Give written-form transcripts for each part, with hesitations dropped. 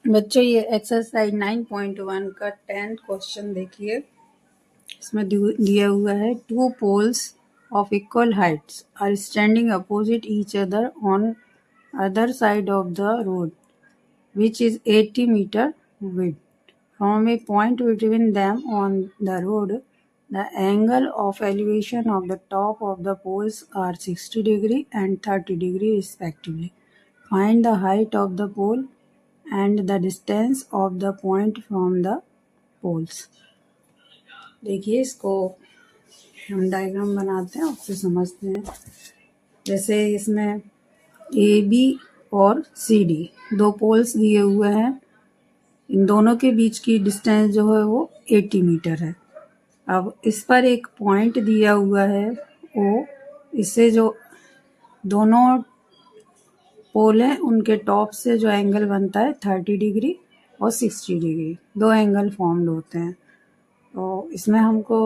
बच्चों ये एक्सरसाइज 9.1 का 10th क्वेश्चन देखिए। इसमें दिया हुआ है two poles of equal heights are standing opposite each other on other side of the road which is 80 meter width. From a point between them on the road, the angle of elevation of the top of the poles are 60 degree and 30 degree respectively. Find the height of the pole and the distance of the point from the poles. देखिए इसको हम diagram बनाते हैं और फिर समझते हैं। जैसे इसमें ए बी और सी डी दो पोल्स दिए हुए हैं। इन दोनों के बीच की डिस्टेंस जो है वो 80 मीटर है। अब इस पर एक पॉइंट दिया हुआ है ओ, इससे जो दोनों पोल हैं उनके टॉप से जो एंगल बनता है 30 डिग्री और 60 डिग्री, दो एंगल फॉर्म्ड होते हैं। तो इसमें हमको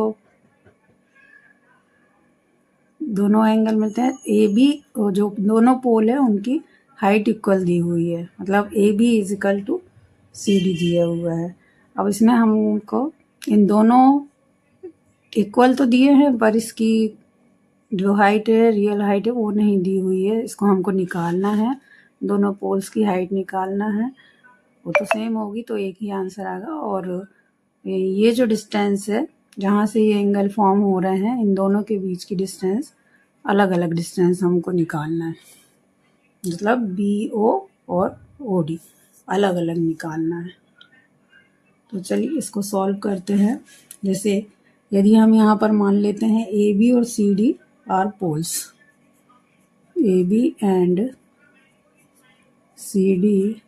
दोनों एंगल मिलते हैं। ए बी जो दोनों पोल है उनकी हाइट इक्वल दी हुई है, मतलब A B is equal to C D दिया हुआ है। अब इसमें हमको इन दोनों इक्वल तो दिए हैं पर इसकी जो हाइट है, रियल हाइट है, वो नहीं दी हुई है। इसको हमको निकालना है, दोनों पोल्स की हाइट निकालना है। वो तो सेम होगी तो एक ही आंसर आएगा। और ये जो डिस्टेंस है जहाँ से ये एंगल फॉर्म हो रहे हैं, इन दोनों के बीच की डिस्टेंस अलग अलग डिस्टेंस हमको निकालना है, मतलब बी ओ और ओ डी अलग अलग निकालना है। तो चलिए इसको सॉल्व करते हैं। जैसे यदि हम यहाँ पर मान लेते हैं ए बी और C D are poles, A B and C D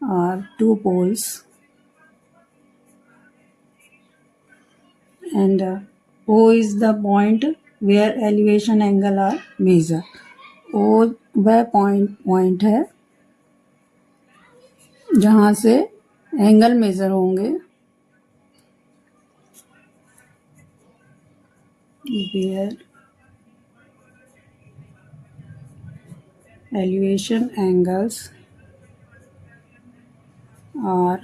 are two poles and O is the point where elevation angle are measured. O वह पॉइंट है जहाँ से एंगल मेजर होंगे। where elevation angles are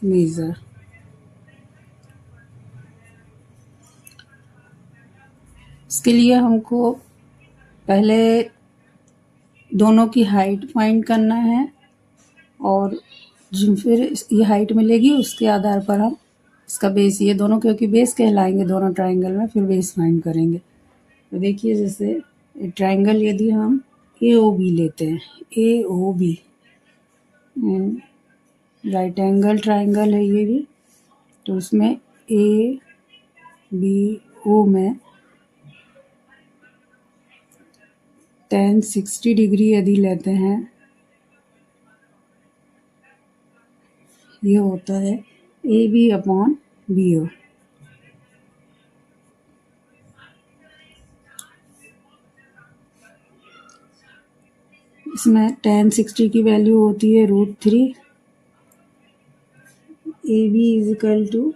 measured. इसके लिए हमको पहले दोनों की हाइट फाइंड करना है और फिर ये हाइट मिलेगी, उसके आधार पर हम इसका बेस, ये दोनों क्योंकि बेस कहलाएंगे दोनों ट्राइंगल में, फिर बेस फाइंड करेंगे। तो देखिए जैसे ट्राइंगल यदि हम ए ओ बी लेते हैं, A O B right angle triangle है ये भी, तो इसमें ए बी ओ में tan 60 डिग्री यदि लेते हैं, ये होता है A B upon B O. इसमें tan 60 की वैल्यू होती है √3। A B is equal to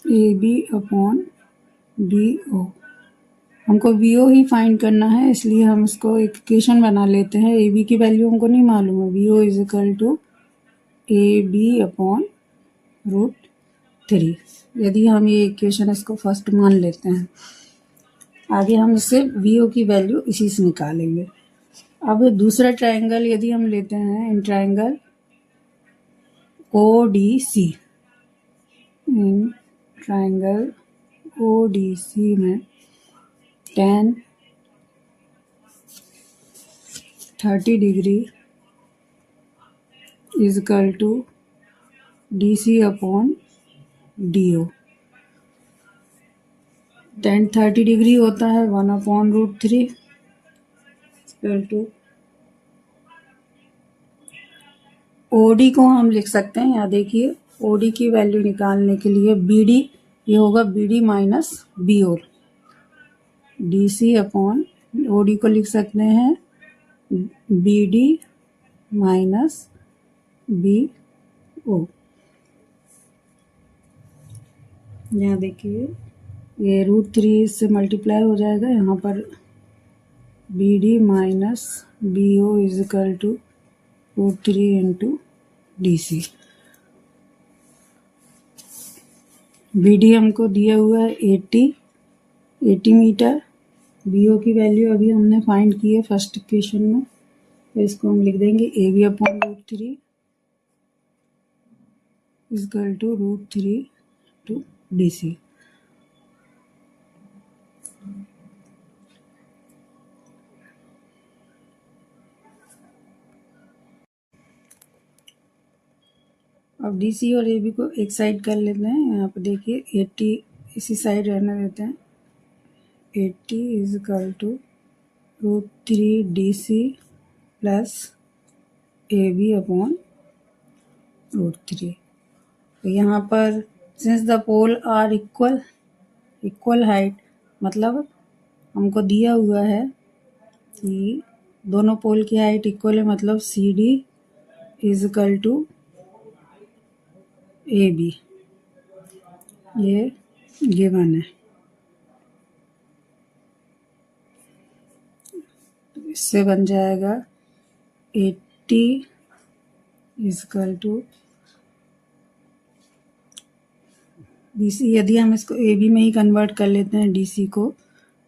A B upon B O. हमको बी ओ ही फाइंड करना है, इसलिए हम इसको एक इक्वेशन बना लेते हैं। ए बी की वैल्यू हमको नहीं मालूम है, B O is equal to A B upon √3। यदि हम ये इक्वेशन इसको फर्स्ट मान लेते हैं, आगे हम इससे वी ओ की वैल्यू इसी से निकालेंगे। अब दूसरा ट्रायंगल यदि हम लेते हैं, in triangle O D C, in triangle O D C में tan 30 degree is equal to D C upon D O. tan 30 degree होता है 1/√3 इक्वल टू ओडी को हम लिख सकते हैं। यहाँ देखिए ओडी की वैल्यू निकालने के लिए बीडी, ये होगा BD minus B O. D C upon OD को लिख सकते हैं B D minus B O. यहाँ देखिए ये √3 से मल्टीप्लाई हो जाएगा, यहाँ पर BD minus BO is equal to √3 into DC। BD हमको दिया हुआ है 80 मीटर। BO की वैल्यू अभी हमने फाइंड की है फर्स्ट इक्वेशन में, तो इसको हम लिख देंगे AB upon √3 is equal to √3 to DC। अब DC और AB को एक साइड कर लेते हैं। यहाँ पर देखिए 80 इसी साइड रहने देते हैं। 80 is equal to √3 DC plus AB upon √3। तो यहाँ पर since the pole are equal height, मतलब हमको दिया हुआ है कि दोनों पोल की हाइट इक्वल है, मतलब CD is equal to AB, ये गिवन है। तो इससे बन जाएगा 80 इज इक्वल टू DC। यदि हम इसको AB में ही कन्वर्ट कर लेते हैं DC को,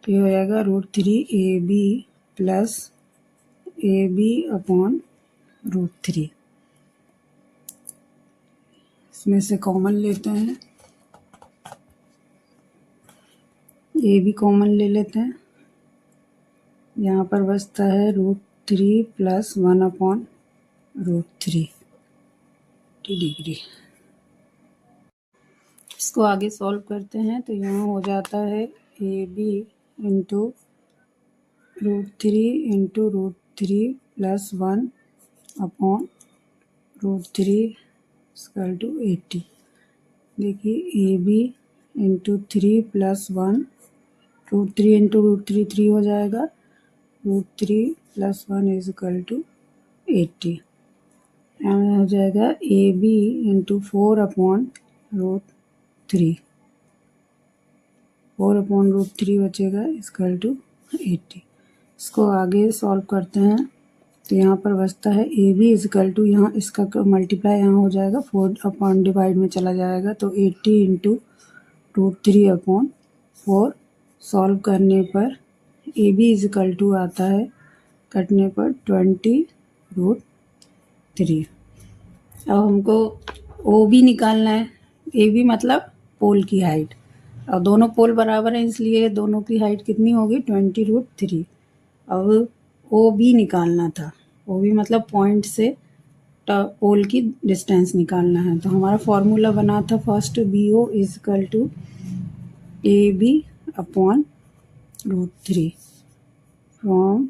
तो ये हो जाएगा √3 AB प्लस AB अपॉन √3। इसमें से कॉमन लेते हैं, AB कॉमन ले लेते हैं। यहाँ पर बचता है √3 प्लस 1 अपॉन √3 डिग्री। इसको आगे सॉल्व करते हैं तो यहाँ हो जाता है AB into √3 into √3 plus 1 upon √3 equal to 80। देखिए AB इंटू 3 प्लस 1, √3 इंटू √3 3 हो जाएगा, √3 प्लस 1 इज इक्वल टू 80। यहाँ हो जाएगा AB इंटू 4 अपॉन √3, 4 अपॉन √3 बचेगा इक्वल टू 80। इसको आगे सॉल्व करते हैं तो यहाँ पर बचता है AB इक्वल टू, यहाँ इसका मल्टीप्लाई यहाँ हो जाएगा, 4 अपॉन डिवाइड में चला जाएगा, तो 80 इंटू √3 अपॉन 4। सॉल्व करने पर AB इक्वल टू आता है कटने पर 20√3। अब हमको OB निकालना है। AB मतलब पोल की हाइट। अब दोनों पोल बराबर हैं, इसलिए दोनों की हाइट कितनी होगी 20√3। अब OB निकालना था। OB मतलब पॉइंट से पोल की डिस्टेंस निकालना है। तो हमारा फॉर्मूला बना था first, BO is equal to AB upon √3 from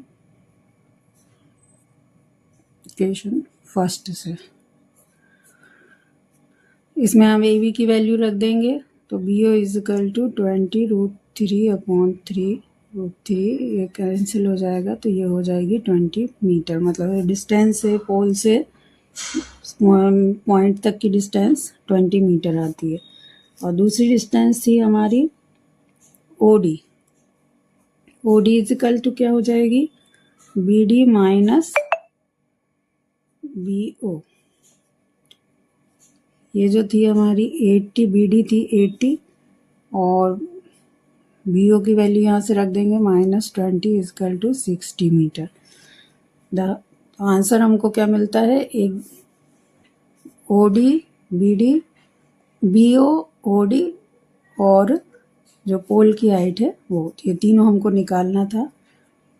equation first से। इसमें हम AB की वैल्यू रख देंगे, तो BO is equal to 20√3 upon 3√3, ये कैंसिल हो जाएगा, तो ये हो जाएगी 20 मीटर। मतलब डिस्टेंस से पोल से पॉइंट तक की डिस्टेंस 20 मीटर आती है। और दूसरी डिस्टेंस थी हमारी OD। OD is equal to क्या हो जाएगी, BD माइनस BO। ये जो थी हमारी 80, BD थी 80 और BO की वैल्यू यहाँ से रख देंगे -20 equal to 60 metre. The answer हमको क्या मिलता है, एक OD, BD, BO, OD और जो पोल की हाइट है वो, ये तीनों हमको निकालना था।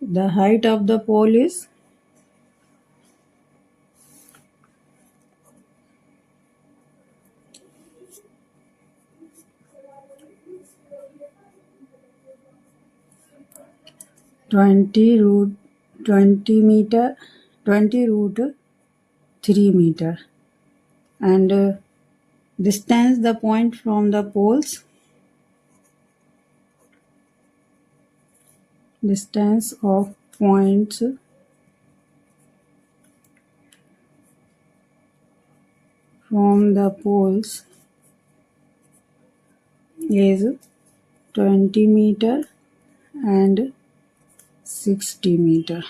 The height of the pole is 20 meter, 20√3 meter, and distance the point from the poles, distance of points from the poles is 20 meter and 60 metre.